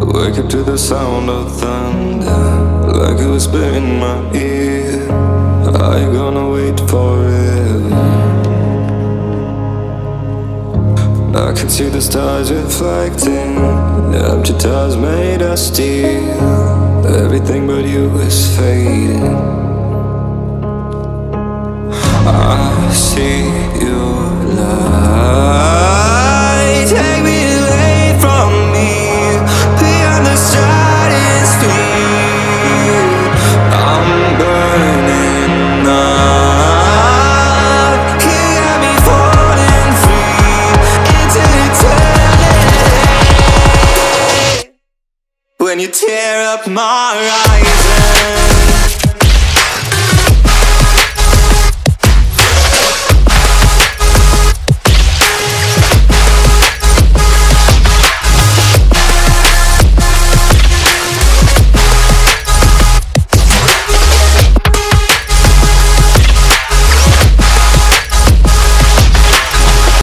Wake up to the sound of thunder, like it was in my ear. Are you gonna wait forever? I can see the stars reflecting. The empty tires made us steel. Everything but you is fading. I see your light. Take me away from me, beyond the stratosphere. I'm burning up. You got me falling free into eternity. When you tear up my horizon,